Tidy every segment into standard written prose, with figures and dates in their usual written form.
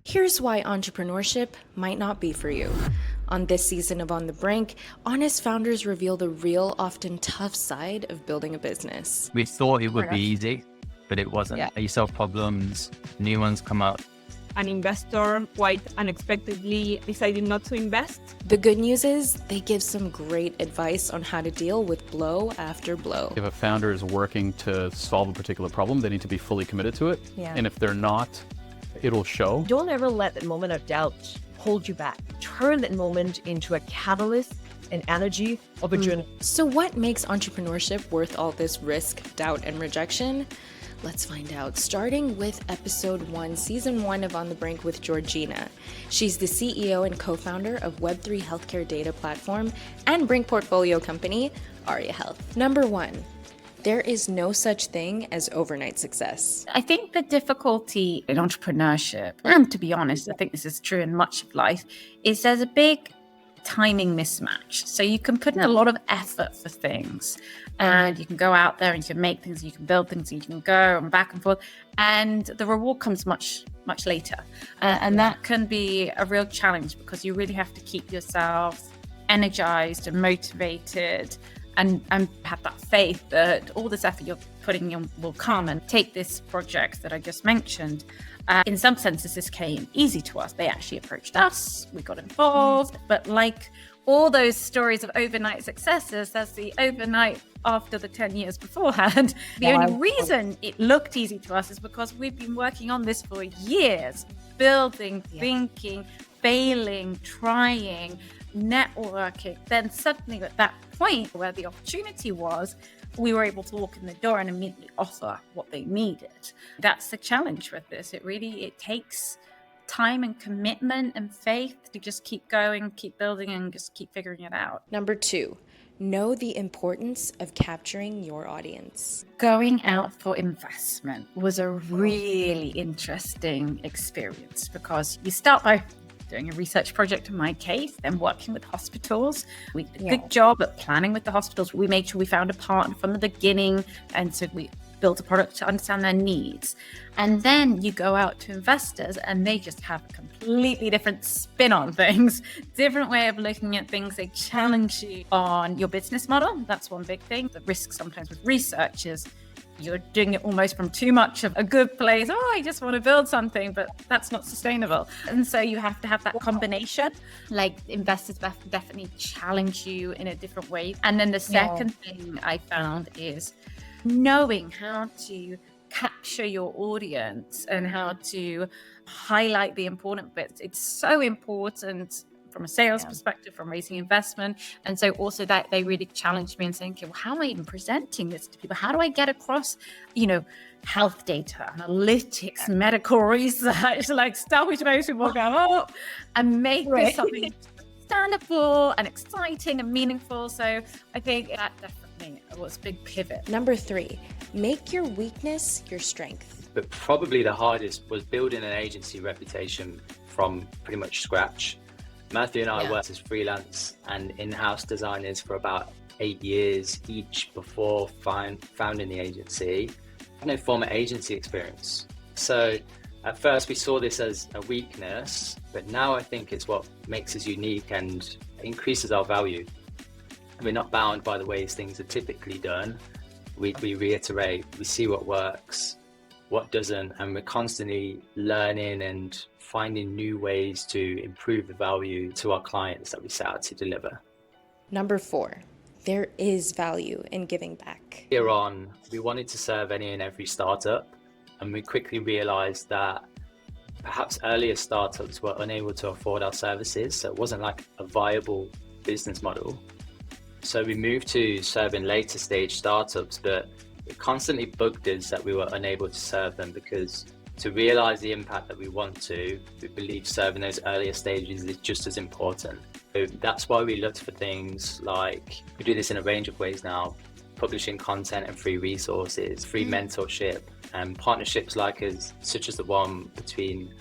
Here's why entrepreneurship might not be for you. On this season of On the Brink, honest founders reveal the real, often tough side of building a business. We thought it would be easy, but it wasn't. Yeah. You solve problems, new ones come up. An investor quite unexpectedly decided not to invest. The good news is they give some great advice on how to deal with blow after blow. If a founder is working to solve a particular problem, they need to be fully committed to it. Yeah. And if they're not, it'll show. Don't ever let that moment of doubt hold you back. Turn that moment into a catalyst and energy of a journey. So what makes entrepreneurship worth all this risk, doubt, and rejection? Let's find out, starting with episode 1, season 1 of On the Brink with Georgina. She's the CEO and co-founder of Web3 healthcare data platform and Brink portfolio company, Aria Health. Number 1, there is no such thing as overnight success. I think the difficulty in entrepreneurship, and to be honest, I think this is true in much of life, is there's a big timing mismatch. So you can put in a lot of effort for things, and you can go out there and you can make things, you can build things, you can go and back and forth, and the reward comes much later. And that can be a real challenge because you really have to keep yourself energized and motivated and have that faith that all this effort you're putting in will come. And take this project that I just mentioned. In some senses, this came easy to us. They actually approached us, we got involved, but like all those stories of overnight successes, there's the overnight after the 10 years beforehand. The only reason it looked easy to us is because we've been working on this for years, building, thinking, failing, trying, networking. Then suddenly at that point where the opportunity was, we were able to walk in the door and immediately offer what they needed. That's the challenge with this. It takes time and commitment and faith to just keep going, keep building, and just keep figuring it out. Number 2, know the importance of capturing your audience. Going out for investment was a really interesting experience because you start by doing a research project in my case, then working with hospitals. We did a good job at planning with the hospitals. We made sure we found a partner from the beginning, and so we built a product to understand their needs. And then you go out to investors and they just have a completely different spin on things, different way of looking at things. They challenge you on your business model. That's one big thing. The risk sometimes with research is you're doing it almost from too much of a good place. Oh, I just want to build something, but that's not sustainable. And so you have to have that combination. Like investors definitely challenge you in a different way. And then the second thing I found is knowing how to capture your audience and how to highlight the important bits. It's so important from a sales perspective, from raising investment. And so also that they really challenged me and saying, okay, well, how am I even presenting this to people? How do I get across, health data, analytics, medical research, like stuff which most people go, and make this something understandable and exciting and meaningful. So I think that definitely was a big pivot. Number 3, make your weakness your strength. But probably the hardest was building an agency reputation from pretty much scratch. Matthew and I worked as freelance and in-house designers for about 8 years each before founding the agency. I had no former agency experience. So at first we saw this as a weakness, but now I think it's what makes us unique and increases our value. We're not bound by the ways things are typically done. We reiterate, we see what works, what doesn't, and we're constantly learning and finding new ways to improve the value to our clients that we set out to deliver. Number 4, there is value in giving back. Here on, we wanted to serve any and every startup, and we quickly realized that perhaps earlier startups were unable to afford our services, so it wasn't like a viable business model. So we moved to serving later stage startups, but it constantly bugged us that we were unable to serve them because to realize the impact that we want to, we believe serving those earlier stages is just as important. So that's why we looked for things like, we do this in a range of ways now, publishing content and free resources, free mentorship, and partnerships such as the one between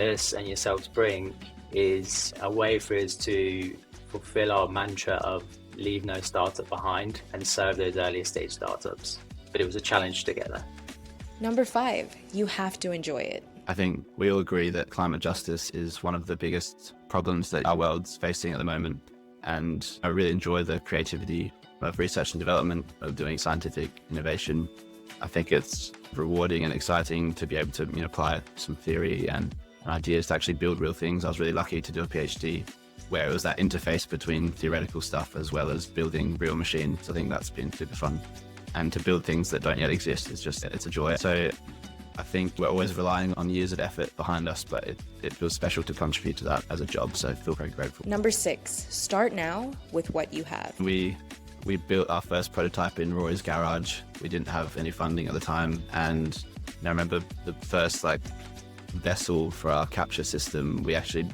us and Yourselves Brink is a way for us to fulfill our mantra of leave no startup behind and serve those earlier stage startups. But it was a challenge to get there. Number 5, you have to enjoy it. I think we all agree that climate justice is one of the biggest problems that our world's facing at the moment. And I really enjoy the creativity of research and development, of doing scientific innovation. I think it's rewarding and exciting to be able to apply some theory and ideas to actually build real things. I was really lucky to do a PhD where it was that interface between theoretical stuff as well as building real machines. I think that's been super fun. And to build things that don't yet exist it's a joy. So I think we're always relying on years of effort behind us, but it feels special to contribute to that as a job. So I feel very grateful. Number 6, start now with what you have. We built our first prototype in Rory's garage. We didn't have any funding at the time. And I remember the first vessel for our capture system, we actually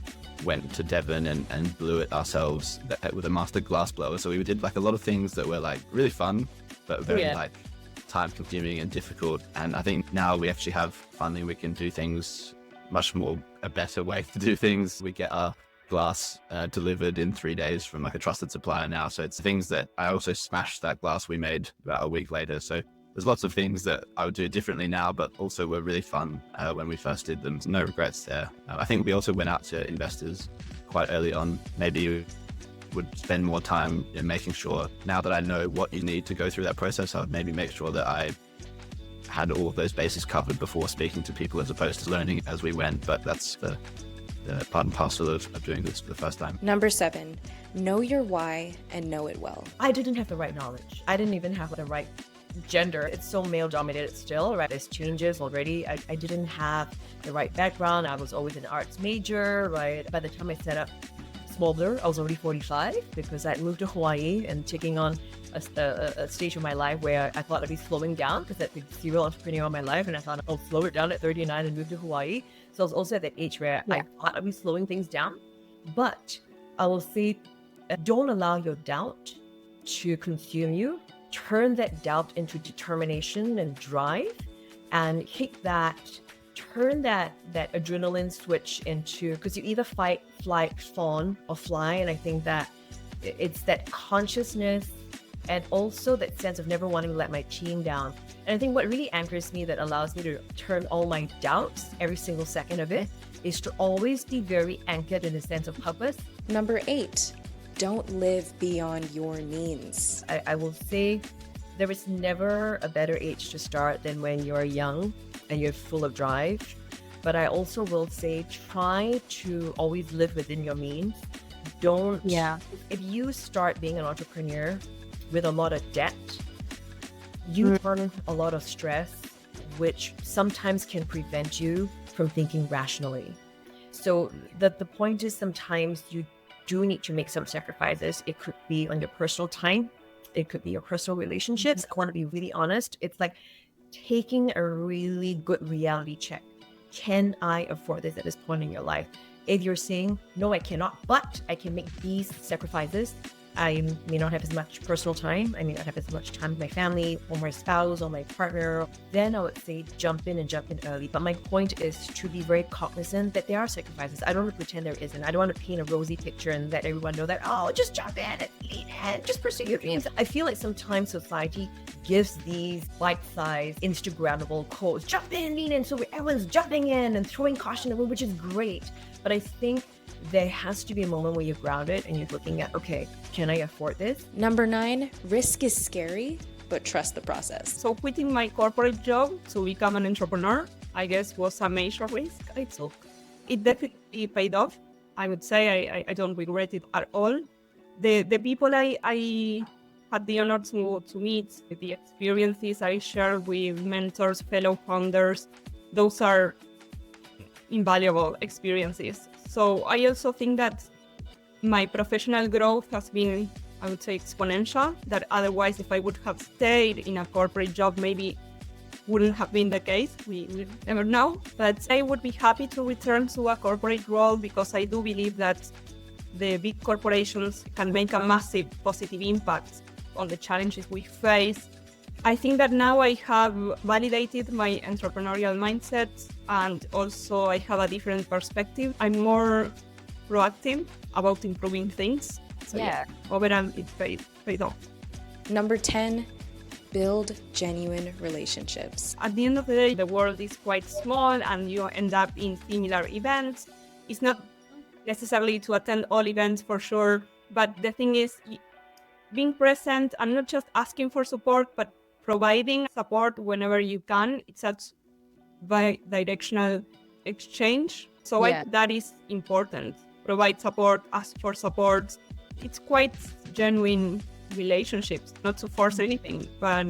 went to Devon and blew it ourselves with a master glass blower. So we did a lot of things that were really fun, but very time consuming and difficult. And I think now we actually have funding, we can do things much more, a better way to do things. We get our glass delivered in 3 days from a trusted supplier now. So it's things that I also smashed that glass we made about a week later. So there's lots of things that I would do differently now, but also were really fun when we first did them. No regrets there. I think we also went out to investors quite early on. Maybe would spend more time making sure, now that I know what you need to go through that process, I would maybe make sure that I had all of those bases covered before speaking to people, as opposed to learning as we went. But that's the part and parcel of doing this for the first time. Number 7, know your why and know it well. I didn't have the right knowledge. I didn't even have the right gender. It's so male dominated still, right? There's changes already. I didn't have the right background. I was always an arts major, right? By the time I set up Smolder, I was already 45 because I moved to Hawaii and taking on a stage of my life where I thought I'd be slowing down because I'd been a serial entrepreneur all my life, and I thought I'll slow it down at 39 and move to Hawaii. So I was also at that age where I thought I'd be slowing things down. But I will say, don't allow your doubt to consume you. Turn that doubt into determination and drive, and turn that adrenaline switch into, because you either fight, flight, fawn, or fly. And I think that it's that consciousness and also that sense of never wanting to let my team down. And I think what really anchors me, that allows me to turn all my doubts, every single second of it, is to always be very anchored in a sense of purpose. Number 8, don't live beyond your means. I will say there is never a better age to start than when you're young and you're full of drive. But I also will say, try to always live within your means. If you start being an entrepreneur with a lot of debt, you earn a lot of stress, which sometimes can prevent you from thinking rationally. So the point is, sometimes you do need to make some sacrifices. It could be on your personal time. It could be your personal relationships. I want to be really honest. It's like taking a really good reality check. Can I afford this at this point in your life? If you're saying, no, I cannot, but I can make these sacrifices, I may not have as much personal time, I may not have as much time with my family or my spouse or my partner, then I would say jump in early. But my point is to be very cognizant that there are sacrifices. I don't want to pretend there isn't. I don't want to paint a rosy picture and let everyone know that, oh, just jump in and lean in, just pursue your dreams. I feel like sometimes society gives these bite-sized, Instagrammable quotes, jump in, lean in, so everyone's jumping in and throwing caution to the wind, which is great. But I think there has to be a moment where you're grounded and you're looking at, okay, can I afford this? Number 9, risk is scary, but trust the process. So quitting my corporate job to become an entrepreneur, I guess, was a major risk I took. It definitely paid off. I would say I don't regret it at all. The people I had the honor to meet, the experiences I shared with mentors, fellow founders, those are invaluable experiences. So I also think that my professional growth has been, I would say, exponential, that otherwise if I would have stayed in a corporate job, maybe wouldn't have been the case. We never know. But I would be happy to return to a corporate role, because I do believe that the big corporations can make a massive positive impact on the challenges we face. I think that now I have validated my entrepreneurial mindset, and also I have a different perspective. I'm more proactive about improving things. So overall it paid off. Number 10, build genuine relationships. At the end of the day, the world is quite small and you end up in similar events. It's not necessarily to attend all events for sure, but the thing is being present and not just asking for support, but providing support whenever you can. It's such bi-directional exchange. So that is important. Provide support, ask for support. It's quite genuine relationships, not to force anything. But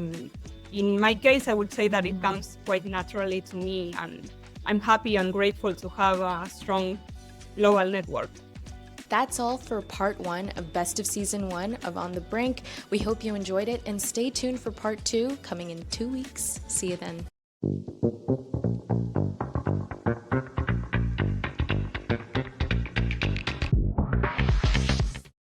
in my case, I would say that it comes quite naturally to me, and I'm happy and grateful to have a strong global network. That's all for part 1 of Best of Season 1 of On the Brink. We hope you enjoyed it, and stay tuned for part 2 coming in 2 weeks. See you then.